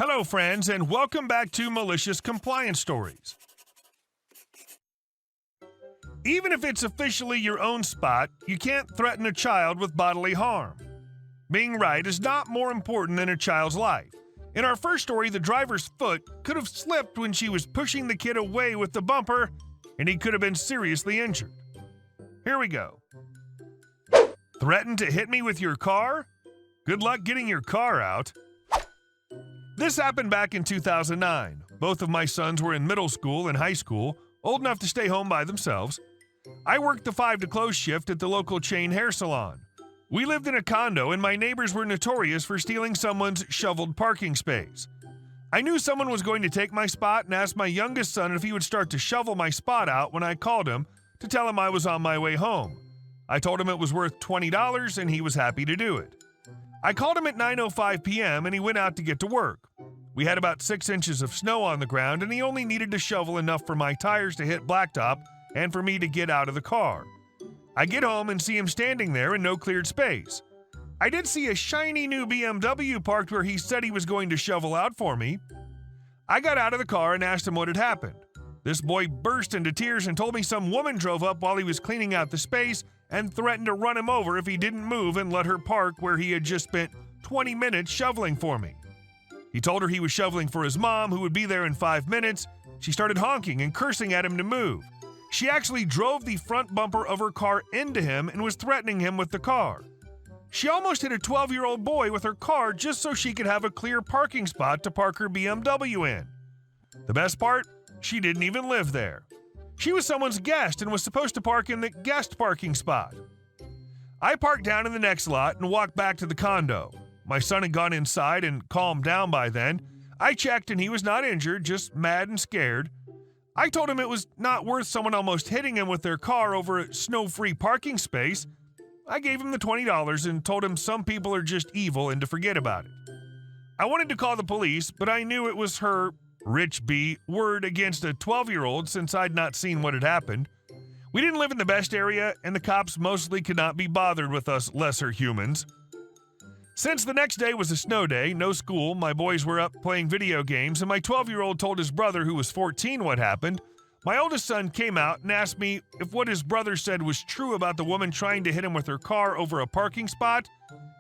Hello, friends, and welcome back to Malicious Compliance Stories. Even if it's officially your own spot, you can't threaten a child with bodily harm. Being right is not more important than a child's life. In our first story, the driver's foot could have slipped when she was pushing the kid away with the bumper, and he could have been seriously injured. Here we go. Threaten to hit me with your car? Good luck getting your car out. This happened back in 2009. Both of my sons were in middle school and high school, old enough to stay home by themselves. I worked the 5 to close shift at the local chain hair salon. We lived in a condo, and my neighbors were notorious for stealing someone's shoveled parking space. I knew someone was going to take my spot and asked my youngest son if he would start to shovel my spot out when I called him to tell him I was on my way home. I told him it was worth $20 and he was happy to do it. I called him at 9:05 p.m. and he went out to get to work. We had about 6 inches of snow on the ground, and he only needed to shovel enough for my tires to hit blacktop and for me to get out of the car. I get home and see him standing there in no cleared space. I did see a shiny new BMW parked where he said he was going to shovel out for me. I got out of the car and asked him what had happened. This boy burst into tears and told me some woman drove up while he was cleaning out the space and threatened to run him over if he didn't move and let her park where he had just spent 20 minutes shoveling for me. He told her he was shoveling for his mom, who would be there in 5 minutes. She started honking and cursing at him to move. She actually drove the front bumper of her car into him and was threatening him with the car. She almost hit a 12-year-old boy with her car just so she could have a clear parking spot to park her BMW in. The best part? She didn't even live there. She was someone's guest and was supposed to park in the guest parking spot. I parked down in the next lot and walked back to the condo. My son had gone inside and calmed down by then. I checked and he was not injured, just mad and scared. I told him it was not worth someone almost hitting him with their car over a snow-free parking space. I gave him the $20 and told him some people are just evil and to forget about it. I wanted to call the police, but I knew it was her, Rich B, word against a 12-year-old since I'd not seen what had happened. We didn't live in the best area, and the cops mostly could not be bothered with us lesser humans. Since the next day was a snow day, no school, my boys were up playing video games, and my 12-year-old told his brother, who was 14, what happened. My oldest son came out and asked me if what his brother said was true about the woman trying to hit him with her car over a parking spot,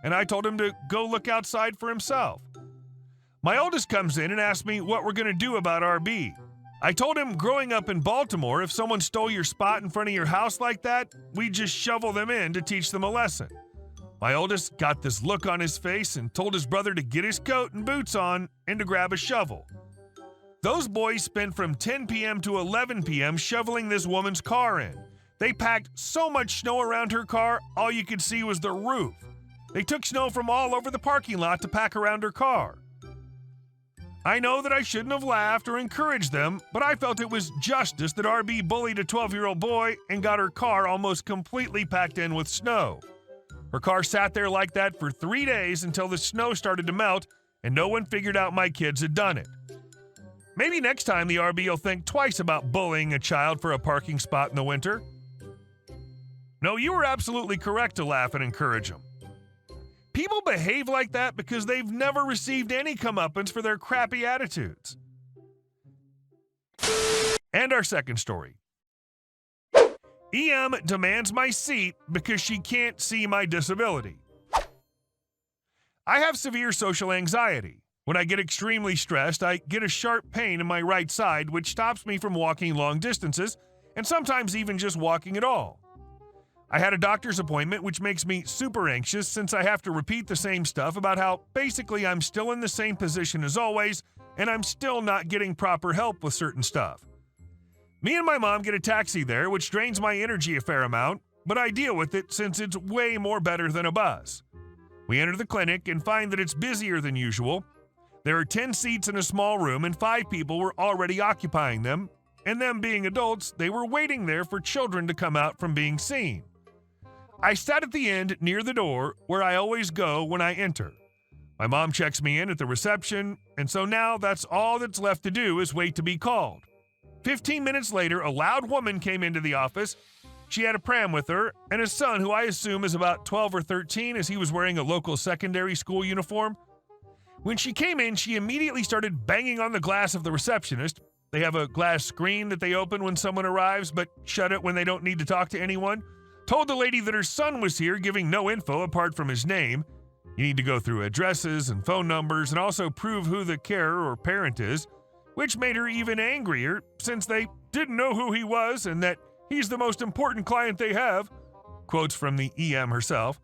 and I told him to go look outside for himself. My oldest comes in and asks me what we're going to do about RB. I told him growing up in Baltimore, if someone stole your spot in front of your house like that, we'd just shovel them in to teach them a lesson. My oldest got this look on his face and told his brother to get his coat and boots on and to grab a shovel. Those boys spent from 10 p.m. to 11 p.m. shoveling this woman's car in. They packed so much snow around her car, all you could see was the roof. They took snow from all over the parking lot to pack around her car. I know that I shouldn't have laughed or encouraged them, but I felt it was justice that RB bullied a 12-year-old boy and got her car almost completely packed in with snow. Her car sat there like that for 3 days until the snow started to melt and no one figured out my kids had done it. Maybe next time the RB will think twice about bullying a child for a parking spot in the winter. No, you were absolutely correct to laugh and encourage them. People behave like that because they've never received any comeuppance for their crappy attitudes. And our second story. EM demands my seat because she can't see my disability. I have severe social anxiety. When I get extremely stressed, I get a sharp pain in my right side, which stops me from walking long distances, and sometimes even just walking at all. I had a doctor's appointment, which makes me super anxious since I have to repeat the same stuff about how basically I'm still in the same position as always, and I'm still not getting proper help with certain stuff. Me and my mom get a taxi there, which drains my energy a fair amount, but I deal with it since it's way more better than a bus. We enter the clinic and find that it's busier than usual. There are 10 seats in a small room and 5 people were already occupying them, and them being adults, they were waiting there for children to come out from being seen. I sat at the end near the door where I always go when I enter. My mom checks me in at the reception, and so now that's all that's left to do is wait to be called. 15 minutes later, a loud woman came into the office. She had a pram with her and a son who I assume is about 12 or 13 as he was wearing a local secondary school uniform. When she came in, she immediately started banging on the glass of the receptionist. They have a glass screen that they open when someone arrives, but shut it when they don't need to talk to anyone. Told the lady that her son was here, giving no info apart from his name. You need to go through addresses and phone numbers and also prove who the carer or parent is, which made her even angrier since they didn't know who he was and that he's the most important client they have. Quotes from the EM herself.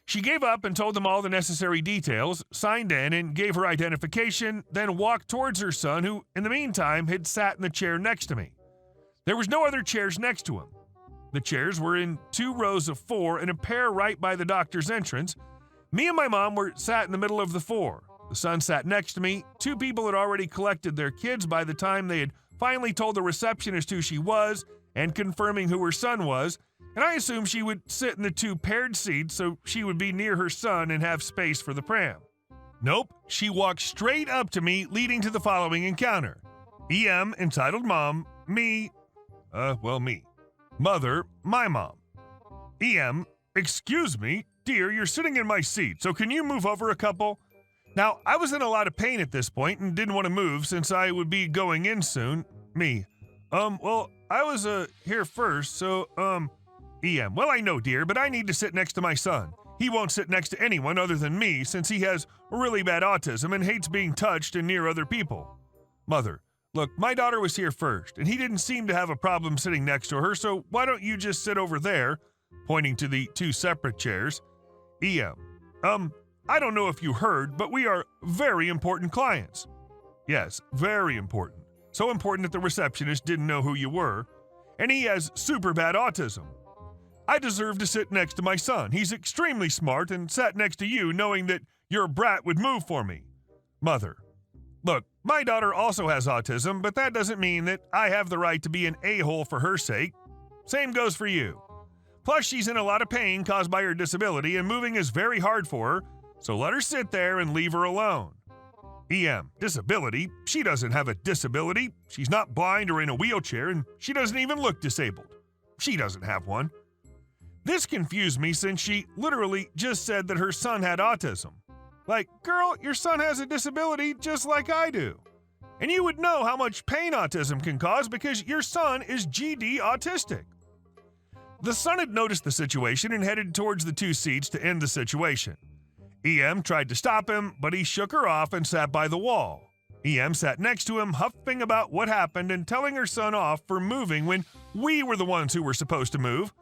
She gave up and told them all the necessary details, signed in and gave her identification, then walked towards her son, who, in the meantime, had sat in the chair next to me. There was no other chairs next to him. The chairs were in 2 rows of 4 and a pair right by the doctor's entrance. Me and my mom were sat in the middle of the 4. The son sat next to me. 2 people had already collected their kids by the time they had finally told the receptionist who she was and confirming who her son was, and I assumed she would sit in the 2 paired seats so she would be near her son and have space for the pram. Nope, she walked straight up to me, leading to the following encounter. EM, entitled mom, me. Mother, my mom. EM, excuse me, dear, you're sitting in my seat, so can you move over a couple? Now, I was in a lot of pain at this point and didn't want to move since I would be going in soon. Me. I was here first, so, EM, well, I know, dear, but I need to sit next to my son. He won't sit next to anyone other than me since he has really bad autism and hates being touched and near other people. Mother, look, my daughter was here first, and he didn't seem to have a problem sitting next to her, so why don't you just sit over there, pointing to the 2 separate chairs. EM, I don't know if you heard, but we are very important clients. Yes, very important. So important that the receptionist didn't know who you were, and he has super bad autism. I deserve to sit next to my son. He's extremely smart and sat next to you knowing that your brat would move for me. Mother, look, my daughter also has autism, but that doesn't mean that I have the right to be an a-hole for her sake. Same goes for you. Plus, she's in a lot of pain caused by her disability, and moving is very hard for her, so let her sit there and leave her alone. EM, disability? She doesn't have a disability. She's not blind or in a wheelchair, and she doesn't even look disabled. She doesn't have one. This confused me since she literally just said that her son had autism. Like, girl, your son has a disability just like I do. And you would know how much pain autism can cause because your son is GD autistic. The son had noticed the situation and headed towards the 2 seats to end the situation. EM tried to stop him, but he shook her off and sat by the wall. EM sat next to him, huffing about what happened and telling her son off for moving when we were the ones who were supposed to move.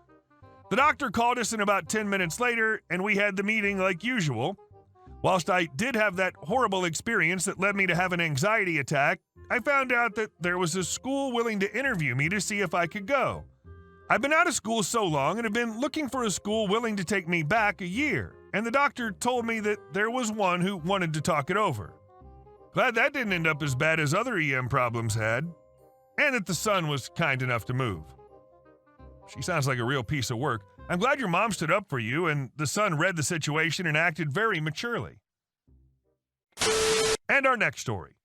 The doctor called us in about 10 minutes later, and we had the meeting like usual. Whilst I did have that horrible experience that led me to have an anxiety attack, I found out that there was a school willing to interview me to see if I could go. I've been out of school so long and have been looking for a school willing to take me back a year, and the doctor told me that there was one who wanted to talk it over. Glad that didn't end up as bad as other EM problems had, and that the son was kind enough to move. She sounds like a real piece of work. I'm glad your mom stood up for you, and the son read the situation and acted very maturely. And our next story.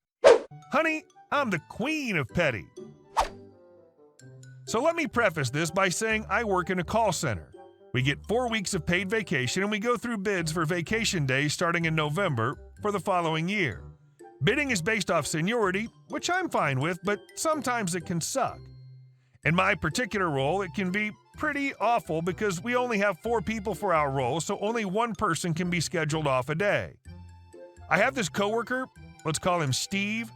Honey, I'm the queen of petty. So let me preface this by saying I work in a call center. We get 4 weeks of paid vacation, and we go through bids for vacation days starting in November for the following year. Bidding is based off seniority, which I'm fine with, but sometimes it can suck. In my particular role, it can be pretty awful because we only have 4 people for our role, so only 1 person can be scheduled off a day. I have this coworker, let's call him Steve.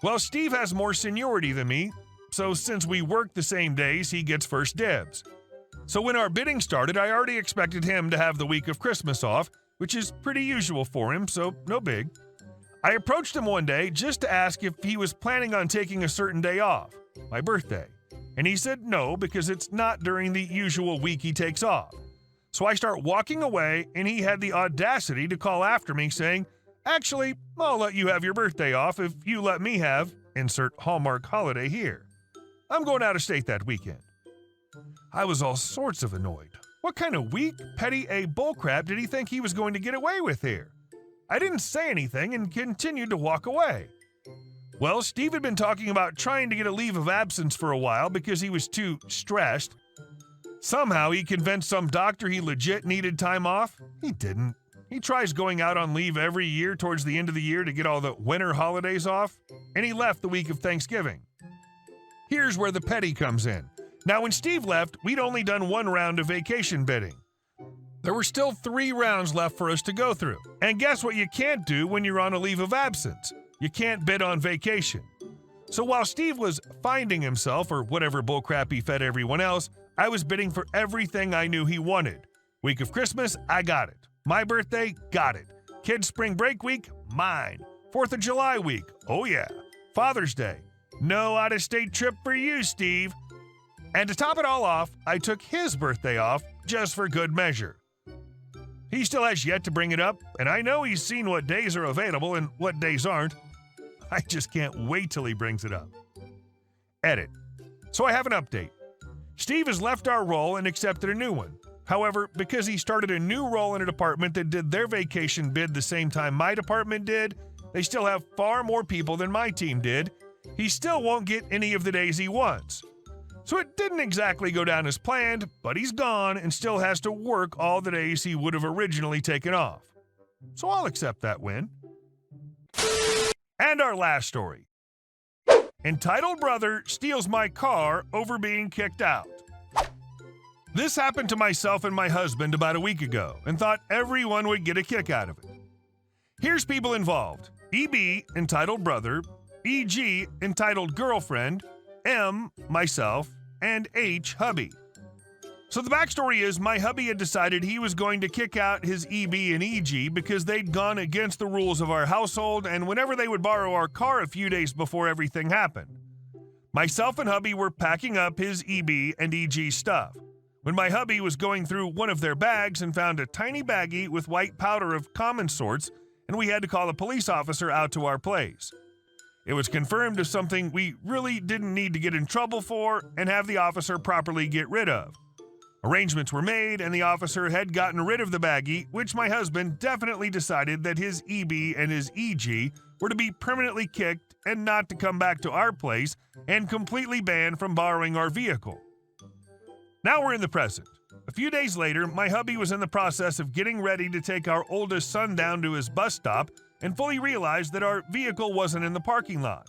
Well, Steve has more seniority than me, so since we work the same days, he gets first dibs. So when our bidding started, I already expected him to have the week of Christmas off, which is pretty usual for him, so no big. I approached him one day just to ask if he was planning on taking a certain day off, my birthday. And he said no, because it's not during the usual week he takes off. So I start walking away, and he had the audacity to call after me saying, actually, I'll let you have your birthday off if you let me have, insert Hallmark holiday here. I'm going out of state that weekend. I was all sorts of annoyed. What kind of weak, petty bullcrap did he think he was going to get away with here? I didn't say anything and continued to walk away. Well, Steve had been talking about trying to get a leave of absence for a while because he was too stressed. Somehow he convinced some doctor he legit needed time off. He didn't. He tries going out on leave every year towards the end of the year to get all the winter holidays off, and he left the week of Thanksgiving. Here's where the petty comes in. Now, when Steve left, we'd only done one round of vacation bidding. There were still 3 rounds left for us to go through. And guess what you can't do when you're on a leave of absence? You can't bid on vacation. So while Steve was finding himself, or whatever bullcrap he fed everyone else, I was bidding for everything I knew he wanted. Week of Christmas, I got it. My birthday, got it. Kids' spring break week, mine. 4th of July week, oh yeah. Father's Day, no out-of-state trip for you, Steve. And to top it all off, I took his birthday off just for good measure. He still has yet to bring it up, and I know he's seen what days are available and what days aren't. I just can't wait till he brings it up. Edit. So I have an update. Steve has left our role and accepted a new one. However, because he started a new role in a department that did their vacation bid the same time my department did, they still have far more people than my team did. He still won't get any of the days he wants. So it didn't exactly go down as planned, but he's gone and still has to work all the days he would have originally taken off. So I'll accept that win. And our last story. Entitled brother steals my car over being kicked out. This happened to myself and my husband about a week ago and thought everyone would get a kick out of it. Here's people involved. EB, entitled brother, EG, entitled girlfriend, M, myself, and H, hubby. So the backstory is my hubby had decided he was going to kick out his EB and EG because they'd gone against the rules of our household and whenever they would borrow our car a few days before everything happened. Myself and hubby were packing up his EB and EG stuff when my hubby was going through one of their bags and found a tiny baggie with white powder of common sorts, and we had to call a police officer out to our place. It was confirmed as something we really didn't need to get in trouble for and have the officer properly get rid of. Arrangements were made and the officer had gotten rid of the baggie, which my husband definitely decided that his EB and his EG were to be permanently kicked and not to come back to our place and completely banned from borrowing our vehicle. Now we're in the present. A few days later, my hubby was in the process of getting ready to take our oldest son down to his bus stop and fully realized that our vehicle wasn't in the parking lot.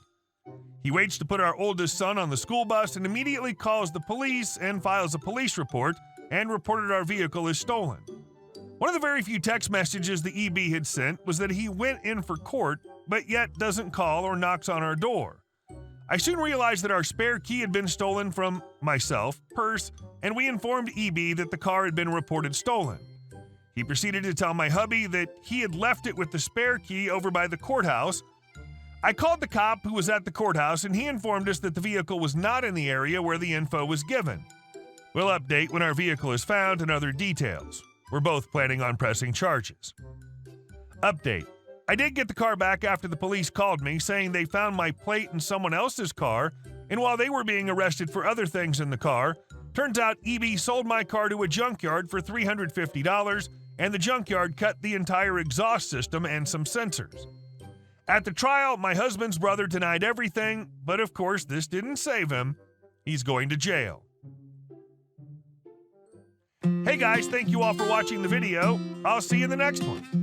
He waits to put our oldest son on the school bus and immediately calls the police and files a police report and reported our vehicle as stolen. One of the very few text messages the EB had sent was that he went in for court, but yet doesn't call or knocks on our door. I soon realized that our spare key had been stolen from myself, purse, and we informed EB that the car had been reported stolen. He proceeded to tell my hubby that he had left it with the spare key over by the courthouse. I called the cop who was at the courthouse and he informed us that the vehicle was not in the area where the info was given. We'll update when our vehicle is found and other details. We're both planning on pressing charges. Update. I did get the car back after the police called me saying they found my plate in someone else's car, and while they were being arrested for other things in the car, turns out EB sold my car to a junkyard for $350 and the junkyard cut the entire exhaust system and some sensors. At the trial, my husband's brother denied everything, but of course this didn't save him. He's going to jail. Hey guys, thank you all for watching the video. I'll see you in the next one.